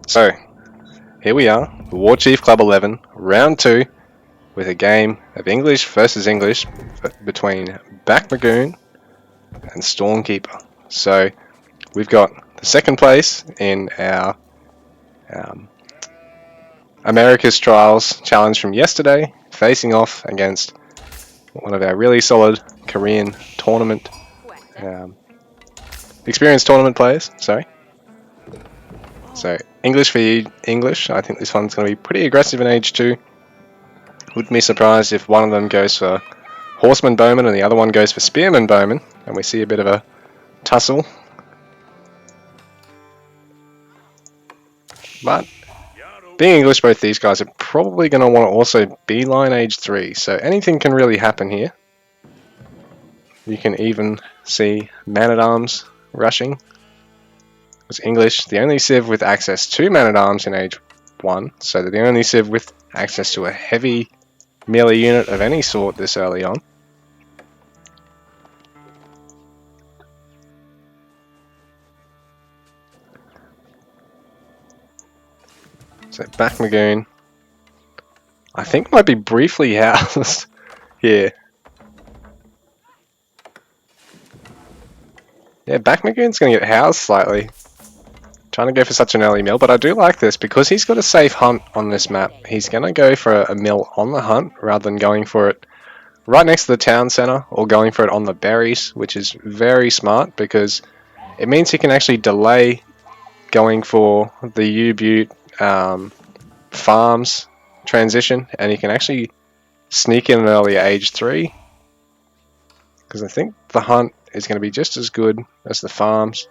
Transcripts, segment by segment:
So, here we are, Warchief Club 11, round 2, with a game of English versus English between Bakmogoon and Stormkeeper. So, we've got the second place in our America's Trials challenge from yesterday, facing off against one of our really solid Korean tournament, experienced tournament players, sorry. So, English for English. I think this one's going to be pretty aggressive in age 2. Wouldn't be surprised if one of them goes for Horseman Bowman and the other one goes for Spearman Bowman, and we see a bit of a tussle. But being English, both these guys are probably going to want to also beeline age 3, so anything can really happen here. You can even see Man-at-Arms rushing. Because English, the only civ with access to Man-at-Arms in age 1, so they're the only civ with access to a heavy melee unit of any sort this early on. So Bakmogoon, I think might be briefly housed here. Yeah, Bakmogoon's going to get housed slightly. Trying to go for such an early mill, but I do like this because he's got a safe hunt on this map. He's going to go for a mill on the hunt rather than going for it right next to the town center or going for it on the berries, which is very smart because it means he can actually delay going for the U-Butte farms transition, and he can actually sneak in an earlier age 3 because I think the hunt is going to be just as good as the farms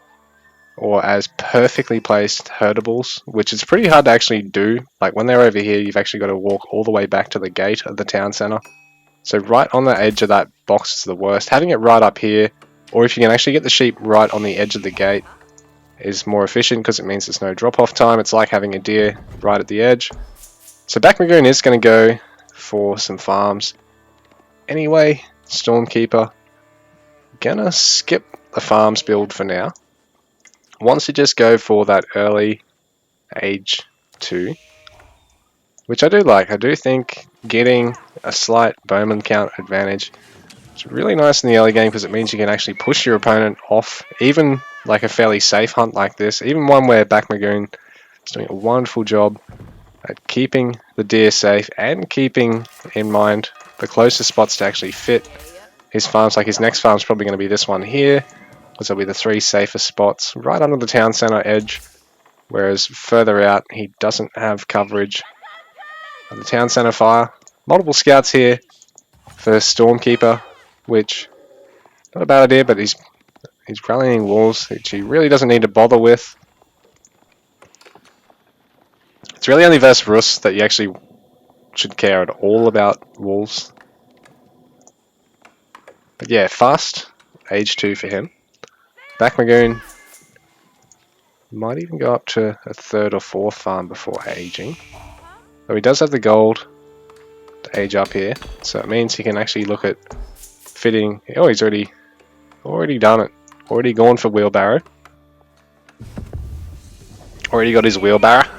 or as perfectly placed herdables, which is pretty hard to actually do. Like when they're over here, you've actually got to walk all the way back to the gate of the town center. So right on the edge of that box is the worst. Having it right up here, or if you can actually get the sheep right on the edge of the gate, is more efficient because it means there's no drop-off time. It's like having a deer right at the edge. So Bakmogoon is going to go for some farms. Anyway, Stormkeeper, gonna skip the farms build for now. Wants to just go for that early age 2, which I do like. I do think getting a slight bowman count advantage is really nice in the early game because it means you can actually push your opponent off, even like a fairly safe hunt like this, even one where Bakmogoon is doing a wonderful job at keeping the deer safe and keeping in mind the closest spots to actually fit his farms. Like his next farm is probably going to be this one here, because there'll be the 3 safest spots right under the town center edge, whereas further out he doesn't have coverage of the town center fire. Multiple scouts here for Stormkeeper, which not a bad idea, but he's rallying wolves, which he really doesn't need to bother with. It's really only versus Rus that you actually should care at all about wolves. But yeah, fast, age 2 for him. Bakmogoon might even go up to a 3rd or 4th farm before aging. Though he does have the gold to age up here, so it means he can actually look at fitting. Oh, he's already done it. Already gone for wheelbarrow. Already got his wheelbarrow.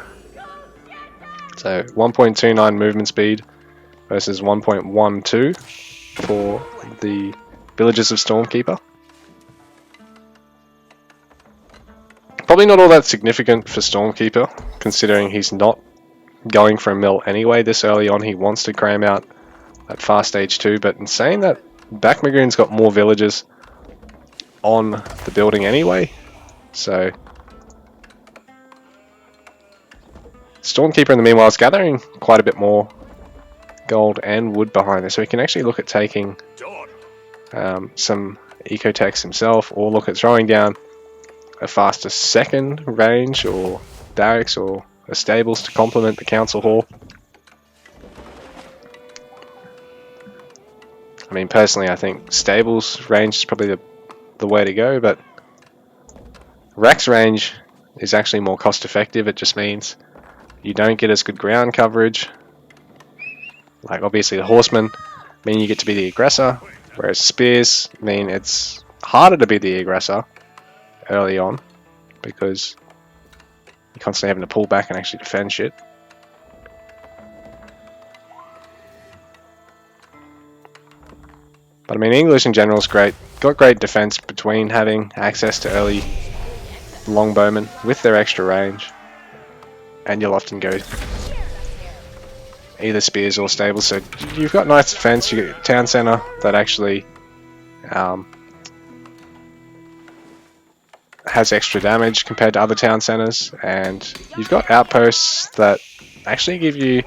So 1.29 movement speed versus 1.12 for the Villages of Stormkeeper. Probably not all that significant for Stormkeeper, considering he's not going for a mill anyway this early on. He wants to cram out at fast age 2, but in saying that, Bakmogoon's got more villages on the building anyway, so Stormkeeper in the meanwhile is gathering quite a bit more gold and wood behind this, so he can actually look at taking some ecotechs himself, or look at throwing down a faster 2nd range or barracks or a stables to complement the council hall. I mean, personally, I think stables range is probably the way to go, but Rack's range is actually more cost effective. It just means you don't get as good ground coverage. Like obviously the horsemen mean you get to be the aggressor, whereas spears mean it's harder to be the aggressor early on because You're constantly having to pull back and actually defend shit. But I mean, English in general is great. Got great defense between having access to early longbowmen with their extra range. And you'll often go either spears or stables. So you've got nice defense. You got town center that actually has extra damage compared to other town centers, and you've got outposts that actually give you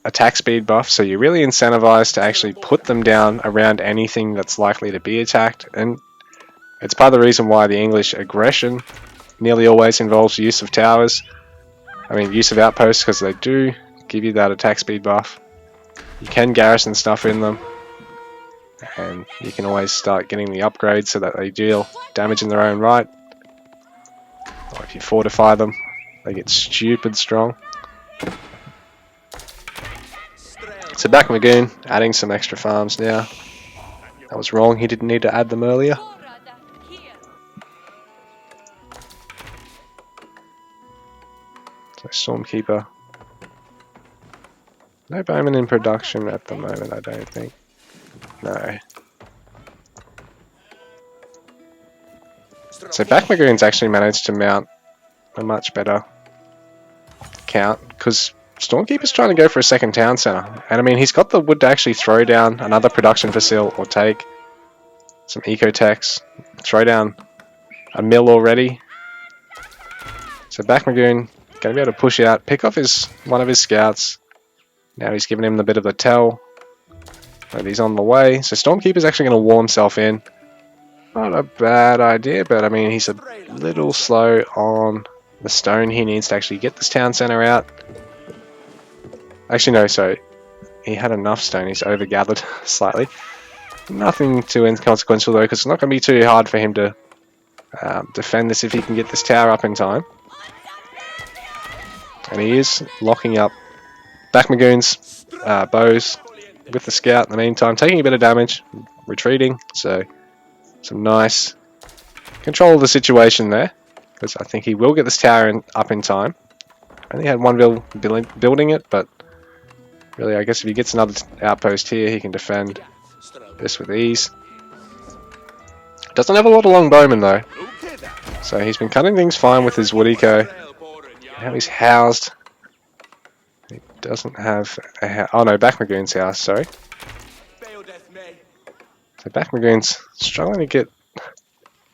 attack speed buff, so you're really incentivized to actually put them down around anything that's likely to be attacked. And it's part of the reason why the English aggression nearly always involves use of towers. I mean, use of outposts, because they do give you that attack speed buff. You can garrison stuff in them, and you can always start getting the upgrades so that they deal damage in their own right. Or if you fortify them, they get stupid strong. So Bakmogoon adding some extra farms now. That was wrong, he didn't need to add them earlier. So Stormkeeper. No bowman in production at the moment, I don't think. No. So Bakmogoon's actually managed to mount a much better count, because Stormkeeper's trying to go for a second town center. And I mean, he's got the wood to actually throw down another production facility or take some ecotechs, throw down a mill already. So Bakmogoon going to be able to push out, pick off one of his scouts. Now he's giving him the bit of the tell. But he's on the way. So Stormkeeper's actually going to wall himself in. Not a bad idea, but I mean, he's a little slow on the stone he needs to actually get this town center out. Actually, no, so he had enough stone. He's overgathered slightly. Nothing too inconsequential though, because it's not going to be too hard for him to defend this if he can get this tower up in time. And he is locking up Bakmogoon's bows with the scout in the meantime, taking a bit of damage, retreating. So some nice control of the situation there, because I think he will get this tower up in time. I only had one building it, but really I guess if he gets another outpost here, he can defend this with ease. Doesn't have a lot of longbowmen though, so he's been cutting things fine with his wood eco. Now he's housed. He doesn't have a oh no, Bakmogoon's house, sorry. So Bakmogoon's struggling to get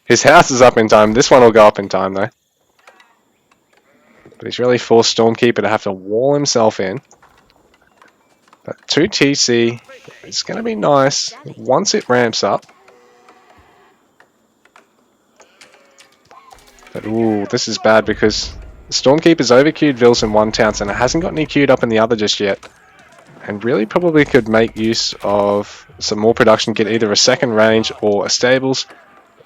his house is up in time. This one will go up in time though. But he's really forced Stormkeeper to have to wall himself in. But 2 TC is going to be nice once it ramps up. But ooh, this is bad because Stormkeeper's overqueued Vils in one town center, hasn't got any queued up in the other just yet. And really probably could make use of some more production, get either a second range or a stables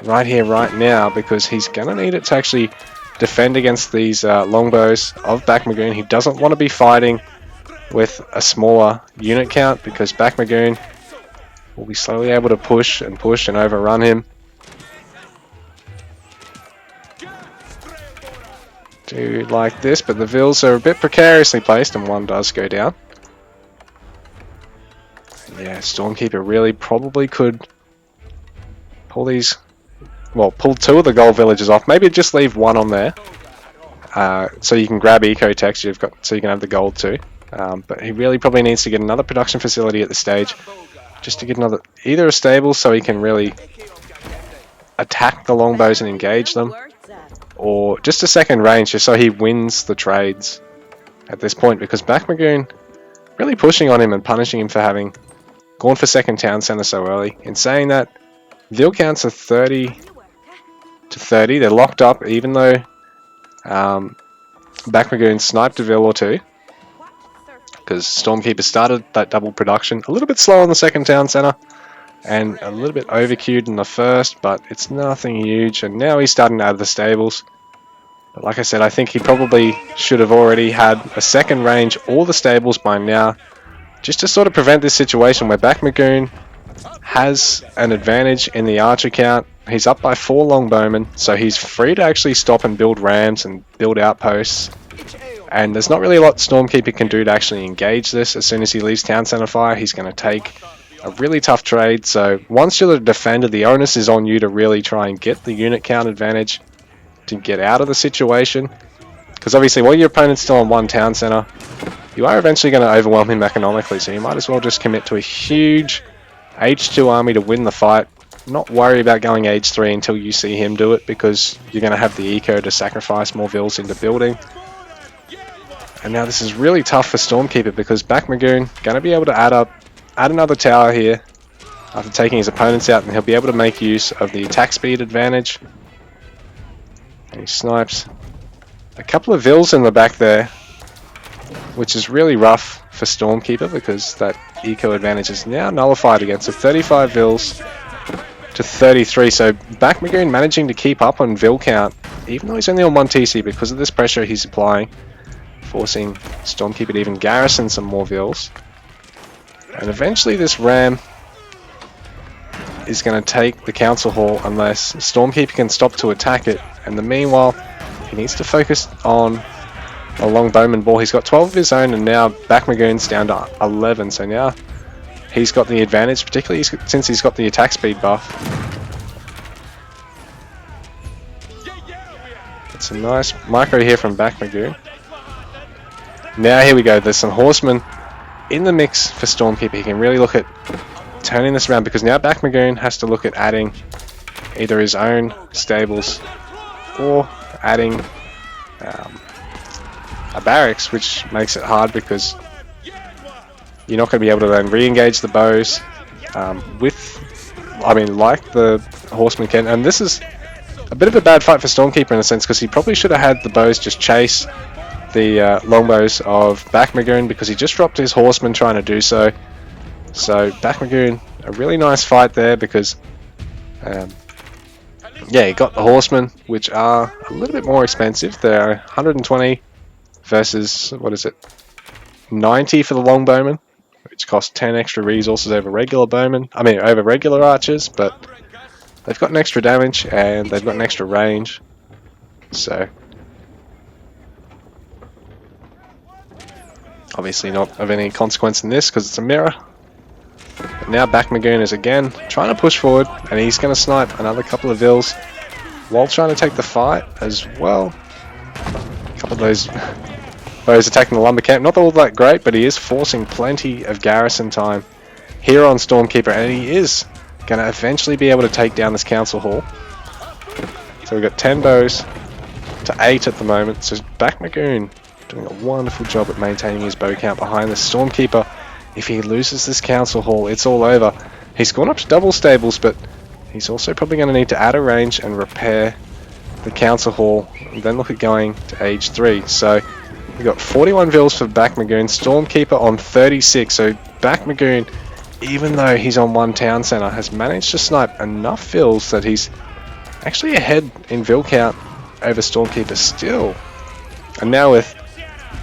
right here, right now, because he's going to need it to actually defend against these longbows of Bakmogoon. He doesn't want to be fighting with a smaller unit count, because Bakmogoon will be slowly able to push and overrun him. Do like this, but the Vils are a bit precariously placed and one does go down. Yeah, Stormkeeper really probably could pull these, well, pull 2 of the gold villages off. Maybe just leave 1 on there, so you can grab ecotechs. You've got, so you can have the gold too. But he really probably needs to get another production facility at this stage, just to get another, either a stable so he can really attack the longbows and engage them, or just a second range just so he wins the trades at this point, because Bakmogoon really pushing on him and punishing him for having gone for second town center so early. In saying that, Vil counts are 30 to 30. They're locked up, even though Bakmogoon sniped a Vil or 2, because Stormkeeper started that double production a little bit slow on the second town center and a little bit overqueued in the first, but it's nothing huge. And now he's starting to add the stables. But like I said, I think he probably should have already had a second range or the stables by now, just to sort of prevent this situation where Bakmogoon has an advantage in the archer count He's up by 4 longbowmen, so he's free to actually stop and build rams and build outposts. And there's not really a lot Stormkeeper can do to actually engage this. As soon as he leaves town center fire, he's going to take a really tough trade. So once you're the defender, the onus is on you to really try and get the unit count advantage to get out of the situation. Because obviously while your opponent's still on 1 town center, you are eventually going to overwhelm him economically. So you might as well just commit to a huge H2 army to win the fight. Not worry about going Age 3 until you see him do it, because you're going to have the eco to sacrifice more vills into building. And now this is really tough for Stormkeeper, because Bakmogoon going to be able to add another tower here after taking his opponents out, and he'll be able to make use of the attack speed advantage. And he snipes a couple of vills in the back there, which is really rough for Stormkeeper, because that eco advantage is now nullified against the 35 vills to 33. So Bakmogoon managing to keep up on vill count, even though he's only on 1 TC, because of this pressure he's applying, forcing Stormkeeper to even garrison some more vills. And eventually this ram is going to take the council hall unless Stormkeeper can stop to attack it. And the meanwhile, he needs to focus on a longbowman ball. He's got 12 of his own, and now Bakmogoon's down to 11. So now he's got the advantage, particularly since he's got the attack speed buff. It's a nice micro here from Bakmogoon. Now here we go, there's some horsemen in the mix for Stormkeeper. He can really look at turning this around, because now Bakmogoon has to look at adding either his own stables or adding a barracks, which makes it hard because you're not going to be able to then re-engage the bows like the horsemen can. And this is a bit of a bad fight for Stormkeeper in a sense, because he probably should have had the bows just chase the longbows of Bakmogoon, because he just dropped his horsemen trying to do so. So Bakmogoon, a really nice fight there, because yeah, he got the horsemen, which are a little bit more expensive. They're 120 versus, what is it, 90 for the longbowmen, which cost 10 extra resources over regular bowmen. I mean, over regular archers, but they've got an extra damage and they've got an extra range. So obviously not of any consequence in this, because it's a mirror. But now Bakmogoon is again trying to push forward, and he's going to snipe another couple of vills while trying to take the fight as well. A couple of those attacking the lumber camp, not all that great, but he is forcing plenty of garrison time here on Stormkeeper, and he is going to eventually be able to take down this council hall. So we've got 10 bows to 8 at the moment. So Bakmogoon doing a wonderful job at maintaining his bow count behind the Stormkeeper. If he loses this council hall, it's all over. He's gone up to double stables, but he's also probably going to need to add a range and repair the council hall, and then look at going to Age 3. So we've got 41 vills for Bakmogoon, Stormkeeper on 36. So Bakmogoon, even though he's on 1 town center, has managed to snipe enough vills that he's actually ahead in vill count over Stormkeeper still. And now with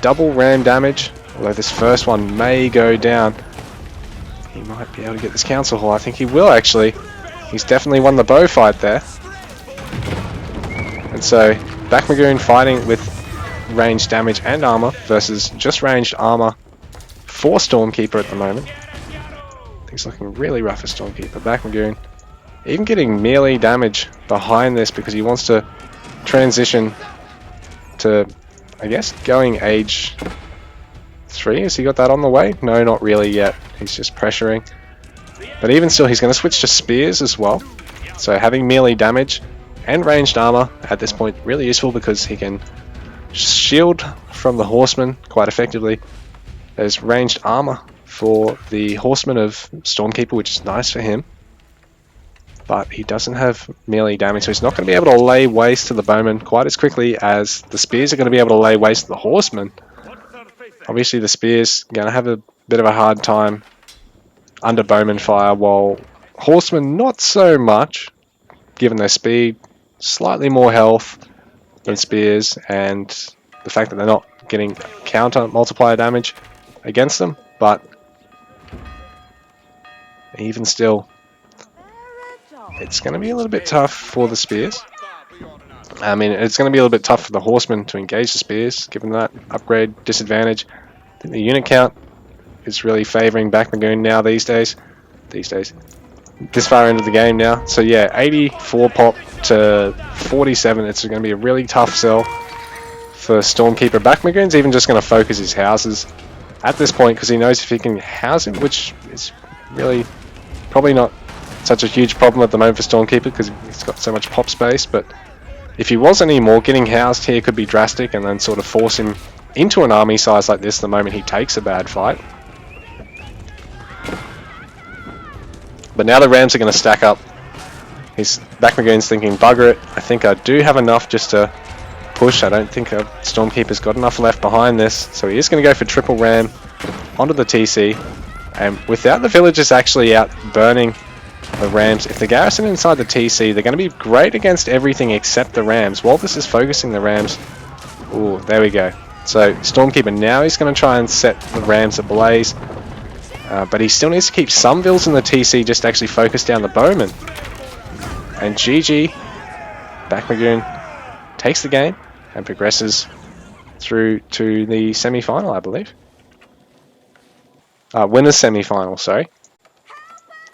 double ram damage, although this first one may go down, he might be able to get this council hall. I think he will actually. He's definitely won the bow fight there. And so Bakmogoon fighting with ranged damage and armor versus just ranged armor for Stormkeeper at the moment. Things looking really rough for Stormkeeper. Bakmogoon even getting melee damage behind this, because he wants to transition to, I guess, going Age 3. Has he got that on the way? No, not really yet. He's just pressuring. But even still, he's going to switch to spears as well. So having melee damage and ranged armor at this point really useful, because he can shield from the horsemen quite effectively. There's ranged armor for the horsemen of Stormkeeper, which is nice for him. But he doesn't have melee damage, so he's not going to be able to lay waste to the bowmen quite as quickly as the spears are going to be able to lay waste to the horsemen. Obviously the spears are going to have a bit of a hard time under bowman fire, while horsemen not so much, given their speed, slightly more health than spears, and the fact that they're not getting counter multiplier damage against them. But even still, it's going to be a little bit tough for the spears. I mean, it's going to be a little bit tough for the horsemen to engage the spears, given that upgrade disadvantage. I think the unit count is really favouring Bakmogoon now these days. This far into the game now. So yeah, 84 pop to 47. It's going to be a really tough sell for Stormkeeper. Bakmogoon's even just going to focus his houses at this point because he knows if he can house him, which is really probably not such a huge problem at the moment for Stormkeeper because he's got so much pop space, but if he was any more, getting housed here could be drastic and then sort of force him into an army size like this the moment he takes a bad fight. But now the Rams are going to stack up. Bakmogoon's thinking, bugger it, I think I do have enough just to push. I don't think Stormkeeper's got enough left behind this, so he is going to go for triple ram onto the TC. And without the villagers actually out burning the Rams, if the garrison inside the TC, they're going to be great against everything except the Rams. While this is focusing the Rams, ooh, there we go. So Stormkeeper now he's going to try and set the Rams ablaze, but he still needs to keep some vills in the TC just to actually focus down the bowmen. And GG, Bakmogoon takes the game and progresses through to the semi-final, I believe. Winners semi-final, sorry.